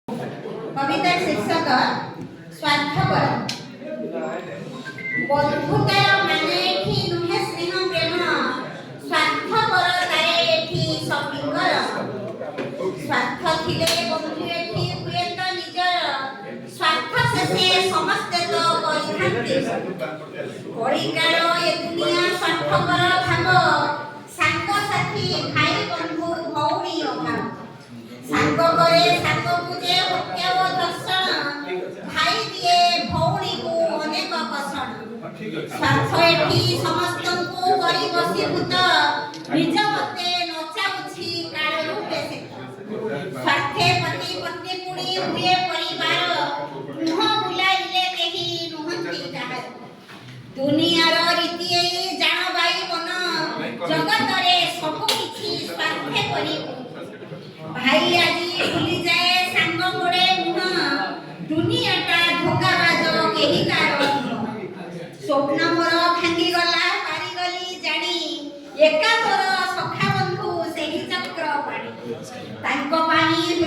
कविता शीर्षक स्वार्थपर। बंधुतार माने एठी नुहे स्नेह प्रेम, स्वार्थपर ताए एठी सपिंगर। स्वार्थ थिले बंधु एठी हुए तो निजर, स्वार्थ शेषे समस्ते तो परिहांति। कलिकार ए दुनिया स्वार्थपर भाव, सांग साथी भाई बंधु भौणी अभाव। सांग करे सांग पूजे हत्या ओ दर्शन, भाई दिए भौणी को अनेक कषण। स्वार्थ एठी समस्तंकु करि बसीभूत, निज मते नचाउछि काल रूपे सेत। स्वार्थे पति पत्नी पुणी हुए परिवार, मुह बुलाइले केही नुहंती काहार। दुनियार रीति एई जान बाई मन, जगतरे सबु किछि स्वार्थे करिबु। भाई आजी भूली जाए सांग मोड़े मुह, दुनियाटा धोकाबाज केही कार। स्वप्न मोर भांगी गला पारिगली जानी, एका मोर सखा बंधु सेही चक्र पाणी। तांको पानी